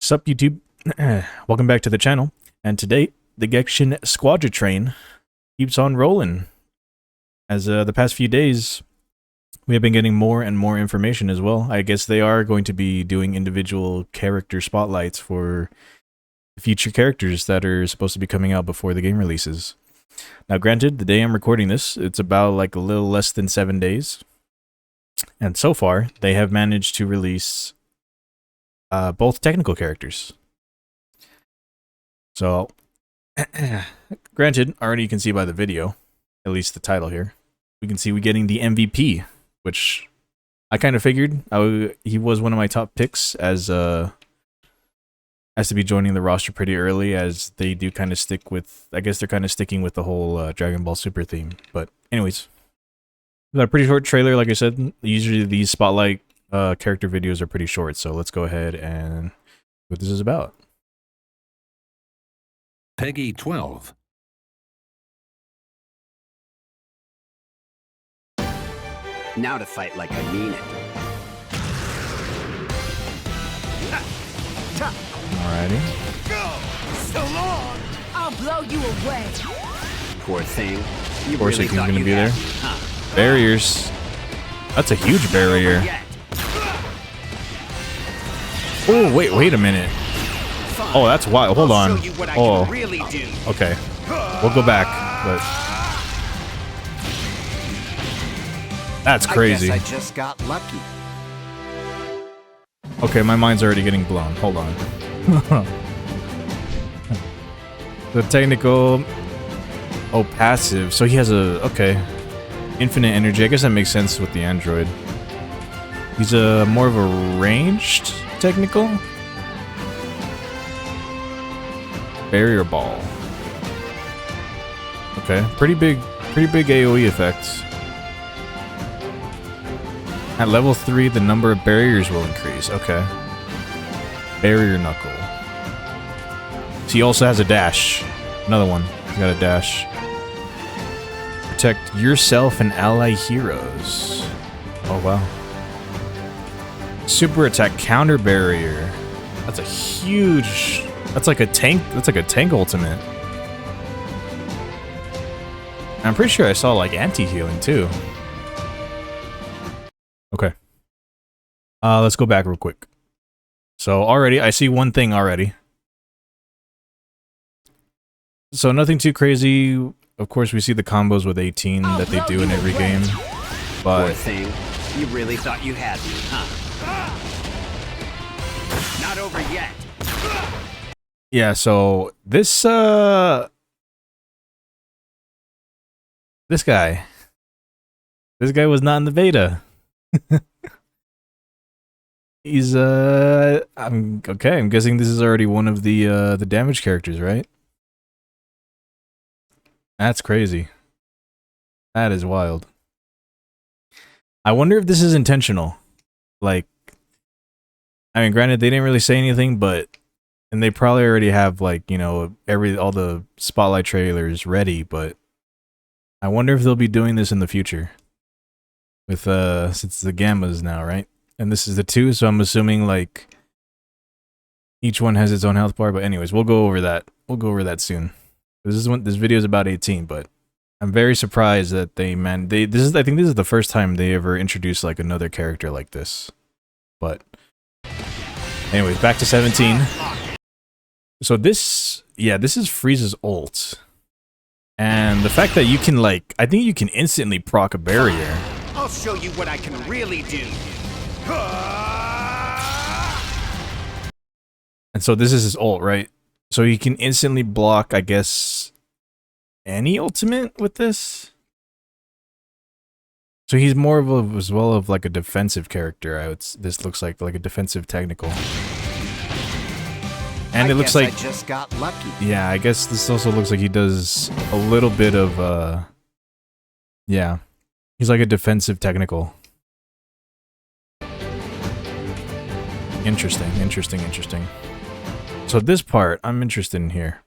Sup YouTube, welcome back to the channel, and today the Gekishin Squadra train keeps on rolling. As the past few days, we have been getting more and more information as well. I guess they are going to be doing individual character spotlights for future characters that are supposed to be coming out before the game releases. Now granted, the day I'm recording this, it's about like a little less than 7 days, and so far they have managed to release both technical characters. So, granted, already you can see by the video, at least the title here, we can see we're getting the MVP, which I kind of figured he was one of my top picks as to be joining the roster pretty early, as they do kind of stick with, I guess they're kind of sticking with the whole Dragon Ball Super theme. But anyways, we got a pretty short trailer, like I said. Usually these spotlight character videos are pretty short, so let's go ahead and see what this is about. Peggy 12. Now to fight like I mean it. Alrighty. So long! I'll blow you away. Poor thing. You Of course, really he's thought gonna you be had there. me, huh? Barriers. That's a huge barrier. Yet. Oh, wait a minute. Oh, that's wild. Hold I'll on. show you what I Oh, can really do. okay. We'll go back, but that's crazy. I guess I just got lucky. Okay, my mind's already getting blown. Hold on. The technical... Oh, passive. So he has a... Okay. Infinite energy. I guess that makes sense with the android. He's a more of a ranged technical? Barrier ball. Okay. Pretty big AoE effects. At level 3, the number of barriers will increase. Okay. Barrier knuckle. So he also has a dash. Another one. He's got a dash. Protect yourself and ally heroes. Oh wow. Super attack counter barrier. That's a huge. That's like a tank. That's like a tank ultimate. I'm pretty sure I saw like anti-healing too. Okay. Let's go back real quick. So already, I see one thing already. So nothing too crazy. Of course, we see the combos with 18 that they do in every game. Poor But thing. You really thought you had me, huh? Not over yet. yeah, so this guy was not in the beta. He's I'm guessing this is already one of the damage characters, right? That's crazy. That is wild. I wonder if this is intentional. Like, I mean, granted, they didn't really say anything, but and they probably already have, like, you know, all the spotlight trailers ready, but I wonder if they'll be doing this in the future. With since the gammas now, right? And this is the 2, so I'm assuming like each one has its own health bar, but anyways, we'll go over that. We'll go over that soon. This video is about 18, but I'm very surprised that I think this is the first time they ever introduced like another character like this. But anyways, back to 17. So this is Frieza's ult. And the fact that you can like, I think you can instantly proc a barrier. I'll show you what I can really do. And so this is his ult, right? So he can instantly block, I guess, any ultimate with this? So he's more of a, as well of like a defensive character. This looks like a defensive technical. And it looks like I just got lucky. yeah, I guess this also looks like he does a little bit of yeah. He's like a defensive technical. Interesting. So this part, I'm interested in here.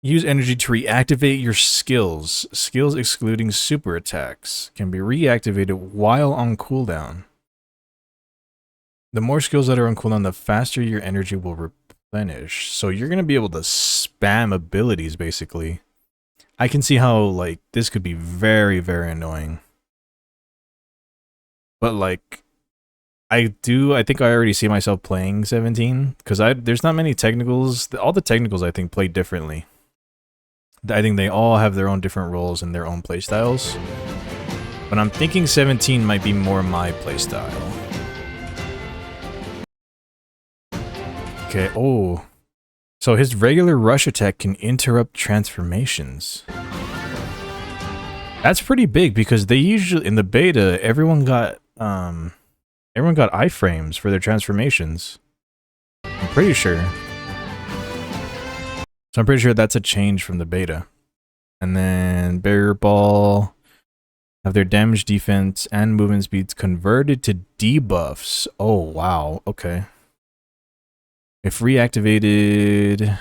Use energy to reactivate your skills. Skills excluding super attacks can be reactivated while on cooldown. The more skills that are on cooldown, the faster your energy will replenish. So you're gonna be able to spam abilities, basically. I can see how, like, this could be very, very annoying. But, like, I think I already see myself playing 17, because there's not many technicals. All the technicals, I think, play differently. I think they all have their own different roles and their own playstyles. But I'm thinking 17 might be more my playstyle. Okay, oh. So his regular rush attack can interrupt transformations. That's pretty big because they usually, in the beta, everyone got iframes for their transformations. I'm pretty sure. So I'm pretty sure that's a change from the beta. And then Barrier Ball have their damage, defense, and movement speeds converted to debuffs. Oh, wow. Okay. If reactivated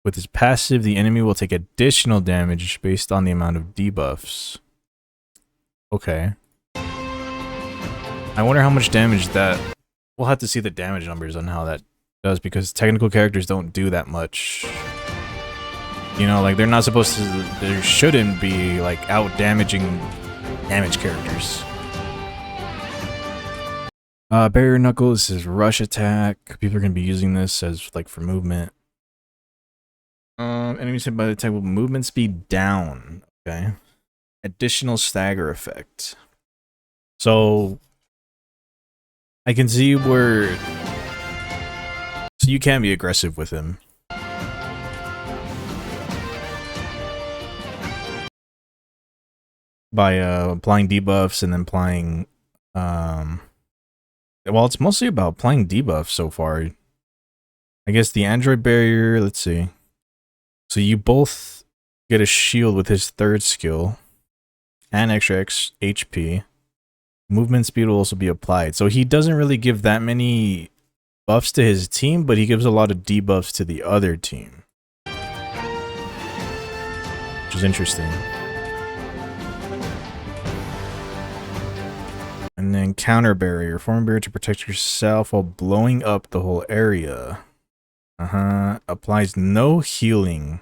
with his passive, the enemy will take additional damage based on the amount of debuffs. Okay. I wonder how much damage that... We'll have to see the damage numbers on how that does, because technical characters don't do that much. You know, like, they're not supposed to... There shouldn't be, like, out-damaging damage characters. Barrier Knuckle is his rush attack. People are going to be using this as, like, for movement. Enemies hit by the attack with movement speed down. Okay. Additional stagger effect. So... I can see where... So you can be aggressive with him. By applying debuffs and then applying... well, it's mostly about applying debuffs so far. I guess the android barrier, let's see. So you both get a shield with his third skill. And extra HP. Movement speed will also be applied. So he doesn't really give that many buffs to his team, but he gives a lot of debuffs to the other team. Which is interesting. And then counter barrier. Form a barrier to protect yourself while blowing up the whole area. Applies no healing.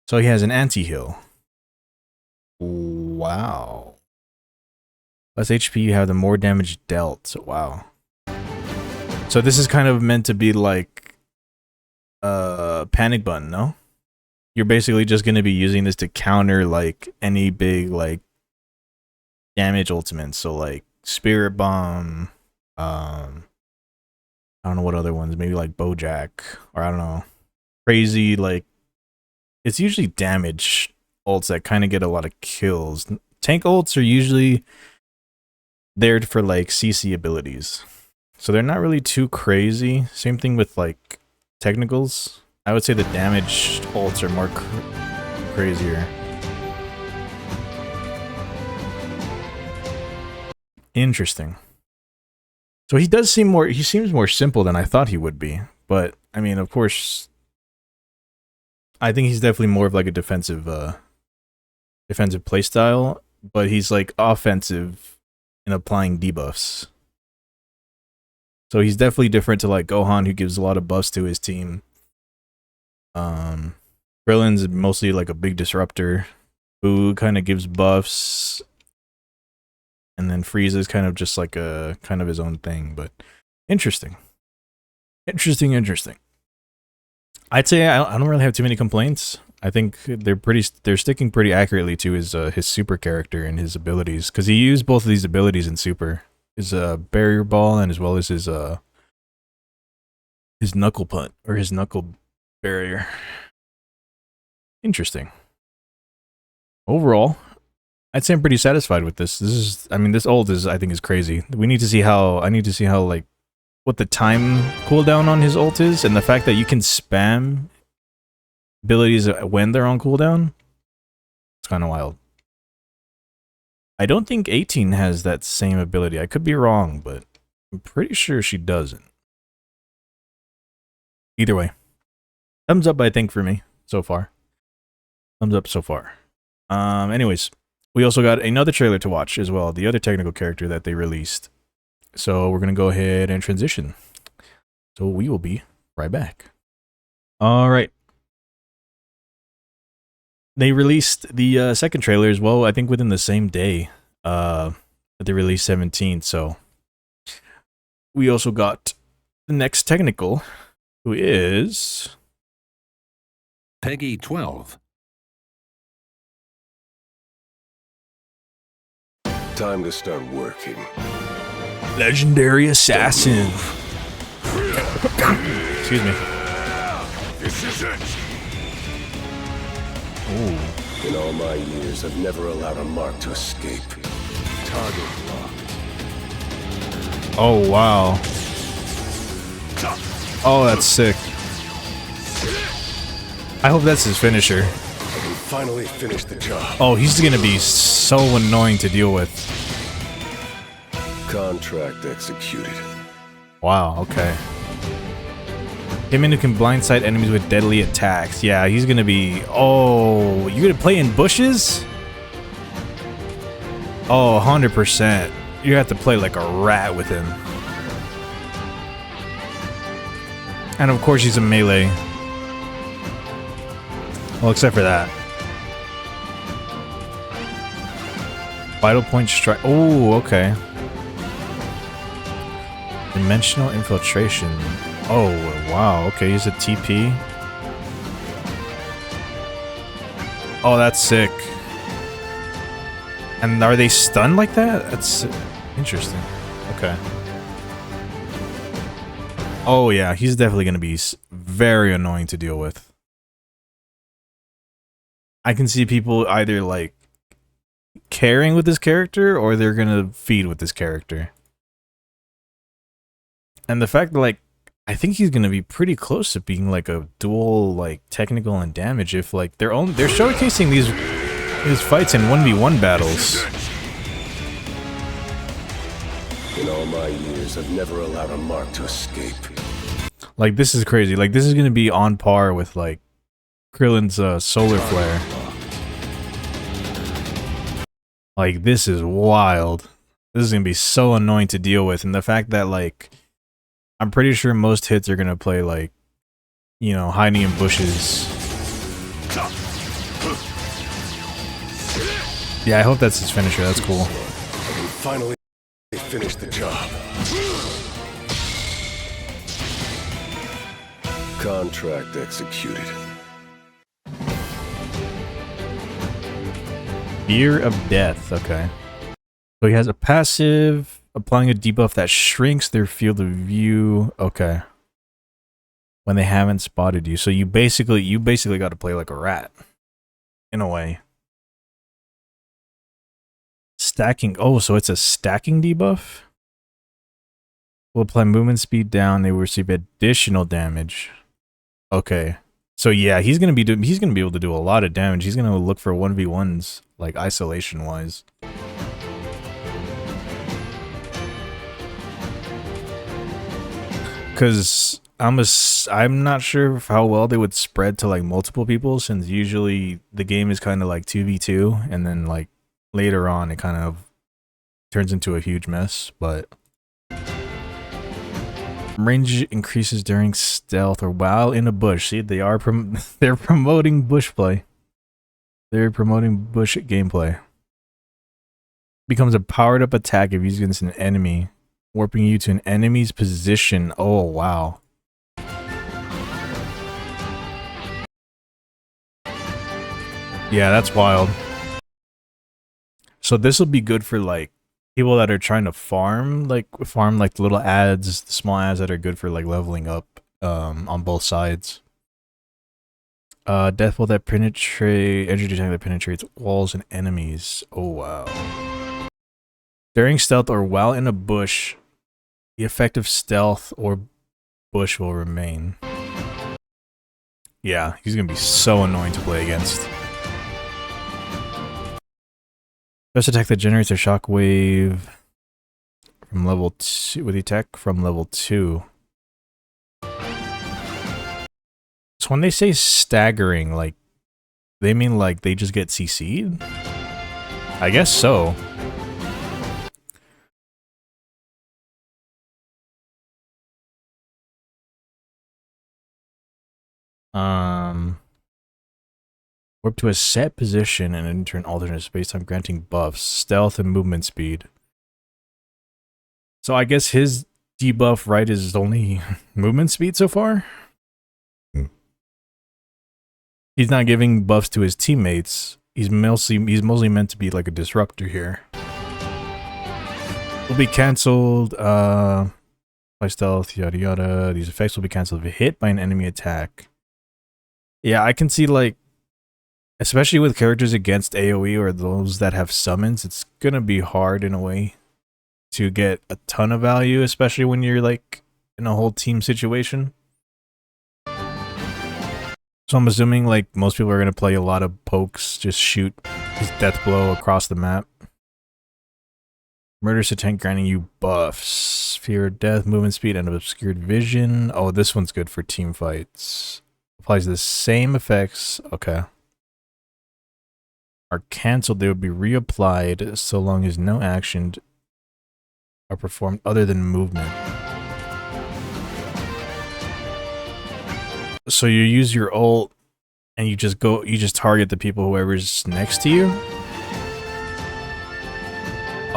So he has an anti-heal. Wow. Less HP, you have the more damage dealt. Wow. So this is kind of meant to be like a panic button, no? You're basically just going to be using this to counter like any big like damage ultimates. So like Spirit Bomb, I don't know what other ones, maybe like Bojack, or I don't know. Crazy, like, it's usually damage ults that kind of get a lot of kills. Tank ults are usually there for like CC abilities, so they're not really too crazy. Same thing with like technicals. I would say the damage ults are more crazier. Interesting. So he does seem more, he seems more simple than I thought he would be, but I mean, of course, I think he's definitely more of like a defensive playstyle, but he's like offensive in applying debuffs. So he's definitely different to like Gohan, who gives a lot of buffs to his team. Krillin's mostly like a big disruptor. Boo kind of gives buffs. And then Frieza's kind of just like a kind of his own thing, but interesting. Interesting. I'd say I don't really have too many complaints. I think they're sticking pretty accurately to his super character and his abilities, because he used both of these abilities in super. His barrier ball and as well as his knuckle punt, or his knuckle barrier. Interesting. Overall, I'd say I'm pretty satisfied with this. I mean, this ult is, I think, is crazy. I need to see how like what the time cooldown on his ult is, and the fact that you can spam abilities when they're on cooldown. It's kind of wild. I don't think 18 has that same ability. I could be wrong, but I'm pretty sure she doesn't. Either way, thumbs up, I think, for me so far. Thumbs up so far. Anyways, we also got another trailer to watch as well. The other technical character that they released. So we're gonna go ahead and transition. So we will be right back. All right. They released the second trailer as well, I think within the same day that they released 17. So we also got the next technical, who is Peggy 12. Time to start working. Legendary Assassin. Excuse me. This is it. Ooh. In all my years, I've never allowed a mark to escape. Target locked. Oh, wow. Oh, that's sick. I hope that's his finisher. I can finally finish the job. Oh, he's gonna be so annoying to deal with. Contract executed. Wow, okay. Him who can blindside enemies with deadly attacks. Yeah, he's gonna be... Oh, you gonna play in bushes? Oh, 100%. You have to play like a rat with him. And of course he's a melee. Well, except for that. Vital point strike. Oh, okay. Dimensional infiltration. Oh, wow. Okay, he's a TP. Oh, that's sick. And are they stunned like that? That's interesting. Okay. Oh, yeah. He's definitely going to be very annoying to deal with. I can see people either, like, caring with this character or they're going to feed with this character. And the fact that, like, I think he's gonna be pretty close to being like a dual, like, technical and damage if like they're showcasing these fights in 1v1 battles. In all my years, I've never allowed a mark to escape. Like, this is crazy. Like, this is gonna be on par with like Krillin's solar flare. Like, this is wild. This is gonna be so annoying to deal with, and the fact that like I'm pretty sure most hits are gonna play like, you know, hiding in bushes. Yeah, I hope that's his finisher. That's cool. I can finally finish the job. Contract executed. Fear of Death. Okay. So he has a passive, applying a debuff that shrinks their field of view. Okay. When they haven't spotted you. So you basically got to play like a rat. In a way. Stacking. Oh, so it's a stacking debuff? Will apply movement speed down. They will receive additional damage. Okay. So yeah, he's gonna be able to do a lot of damage. He's gonna look for 1v1s, like isolation wise. Because I'm not sure how well they would spread to like multiple people, since usually the game is kind of like 2v2, and then like later on it kind of turns into a huge mess. But range increases during stealth or while in a bush. See, they are they're promoting bush play. They're promoting bush gameplay. Becomes a powered up attack if used against an enemy, warping you to an enemy's position. Oh, wow. Yeah, that's wild. So this will be good for like people that are trying to farm like the little ads, the small ads that are good for like leveling up on both sides. Death bolt that penetrate, energy attack that penetrates walls and enemies. Oh, wow. During stealth or while in a bush, the effect of stealth or bush will remain. Yeah, he's gonna be so annoying to play against. Best attack that generates a shockwave from level 2 with the attack from level 2. So when they say staggering, like they mean like they just get CC'd? I guess so. Warp to a set position and enter an alternate space-time, granting buffs, stealth, and movement speed. So I guess his debuff, right, is only movement speed so far? He's not giving buffs to his teammates. He's mostly meant to be like a disruptor here. Will be cancelled, by stealth, yada yada. These effects will be cancelled if hit by an enemy attack. Yeah, I can see, like, especially with characters against AoE or those that have summons, it's gonna be hard in a way to get a ton of value, especially when you're like in a whole team situation. So I'm assuming like most people are gonna play a lot of pokes, just shoot his death blow across the map. Murderous Intent granting you buffs. Fear of death, movement speed, and obscured vision. Oh, this one's good for team fights. Applies the same effects. Okay. Are cancelled, they would be reapplied so long as no action are performed other than movement. So you use your ult and you just target the people, whoever's next to you?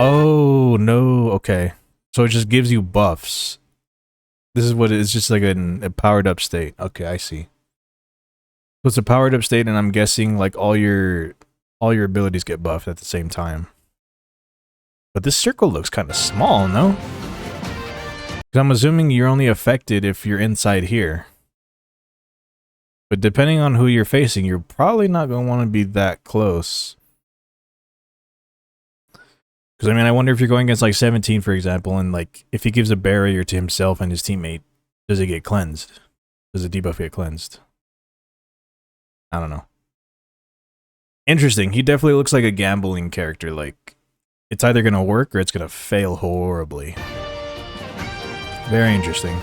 Oh, no, okay. So it just gives you buffs. This is what it is, just like a powered up state. Okay, I see. So it's a powered up state, and I'm guessing like all your abilities get buffed at the same time. But this circle looks kind of small, no? Because I'm assuming you're only affected if you're inside here. But depending on who you're facing, you're probably not going to want to be that close. Because, I mean, I wonder if you're going against, like, 17, for example, and, like, if he gives a barrier to himself and his teammate, does it get cleansed? Does the debuff get cleansed? I don't know. Interesting. He definitely looks like a gambling character. Like, it's either going to work or it's going to fail horribly. Very interesting.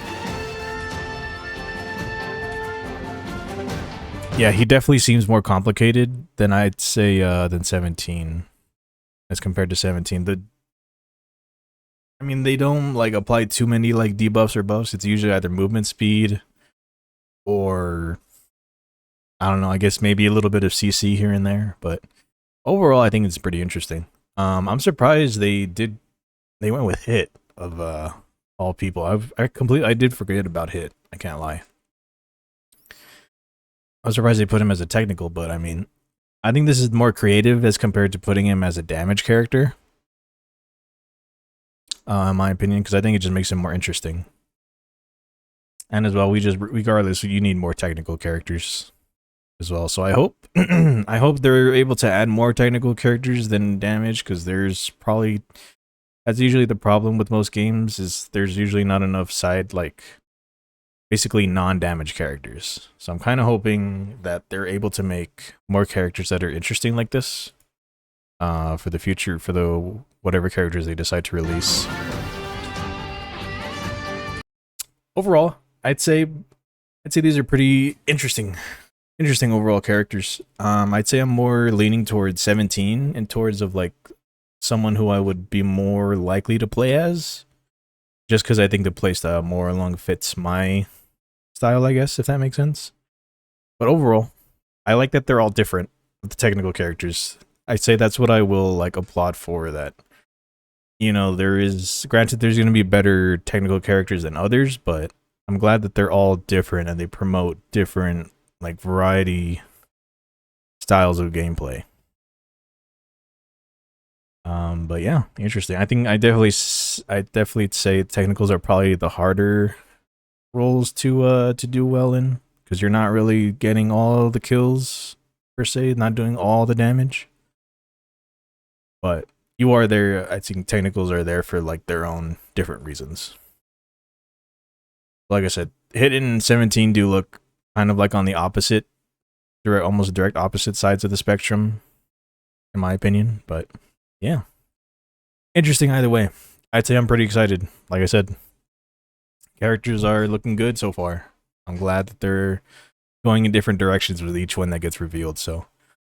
Yeah, he definitely seems more complicated than I'd say than 17. As compared to 17. I mean, they don't like apply too many like debuffs or buffs. It's usually either movement speed or I don't know, I guess maybe a little bit of CC here and there, but overall I think it's pretty interesting. I'm surprised they went with hit of all people. I did forget about hit. I can't lie. I was surprised they put him as a technical, but I mean, I think this is more creative as compared to putting him as a damage character. In my opinion, because I think it just makes him more interesting. And as well, regardless, you need more technical characters as well. So I hope, I hope they're able to add more technical characters than damage, because that's usually the problem with most games, is there's usually not enough basically non-damage characters. So I'm kind of hoping that they're able to make more characters that are interesting like this for the future, for the whatever characters they decide to release. Overall, I'd say these are pretty interesting overall characters. I'd say I'm more leaning towards 17 and towards of like someone who I would be more likely to play as, just because I think the playstyle more along fits my style, I guess, if that makes sense. But overall, I like that they're all different with the technical characters. I'd say that's what I will like applaud for, that, you know, granted there's going to be better technical characters than others, but I'm glad that they're all different and they promote different like variety styles of gameplay. But yeah, interesting. I think I definitely say technicals are probably the harder roles to do well in, because you're not really getting all the kills per se, not doing all the damage. But you are there. I think technicals are there for like their own different reasons. Like I said, hit and 17 do look kind of like on the opposite, almost direct opposite sides of the spectrum, in my opinion. But yeah, interesting either way. I'd say I'm pretty excited. Like I said, characters are looking good so far. I'm glad that they're going in different directions with each one that gets revealed. So,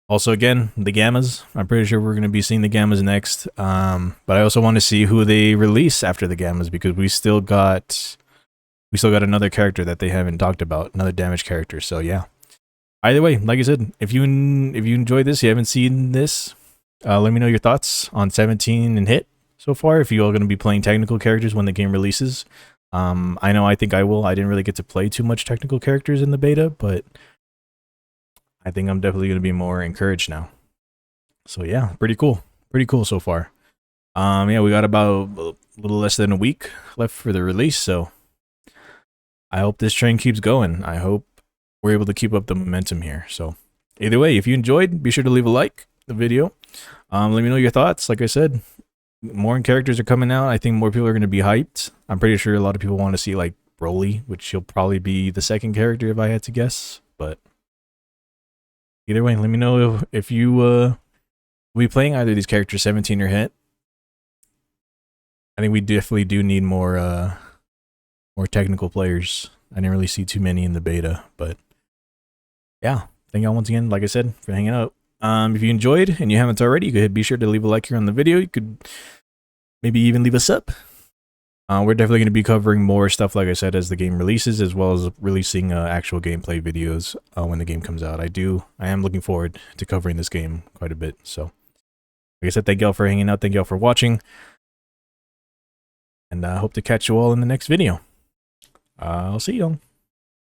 also again, the Gammas. I'm pretty sure we're going to be seeing the Gammas next. But I also want to see who they release after the Gammas, because we still got another character that they haven't talked about, another damage character. So yeah. either way, like I said, if you enjoyed this, you haven't seen this, let me know your thoughts on 17 and Hit so far. If you are going to be playing technical characters when the game releases, I know I think I will. I didn't really get to play too much technical characters in the beta, but I think I'm definitely going to be more encouraged now. So yeah, pretty cool so far. Yeah, we got about a little less than a week left for the release, so I hope this train keeps going. I hope we're able to keep up the momentum here. So either way, if you enjoyed, be sure to leave a like the video. Let me know your thoughts. Like I said, more characters are coming out. I think more people are going to be hyped. I'm pretty sure a lot of people want to see like Broly, which he'll probably be the second character if I had to guess. But either way, let me know if you will be playing either of these characters, 17 or Hit. I think we definitely do need more technical players. I didn't really see too many in the beta, but yeah. Thank y'all once again, like I said, for hanging out. If you enjoyed and you haven't already, you could be sure to leave a like here on the video. You could maybe even leave a sub. We're definitely going to be covering more stuff, like I said, as the game releases, as well as releasing actual gameplay videos when the game comes out. I am looking forward to covering this game quite a bit. So, like I said, thank y'all for hanging out. Thank y'all for watching. And I hope to catch you all in the next video. I'll see y'all.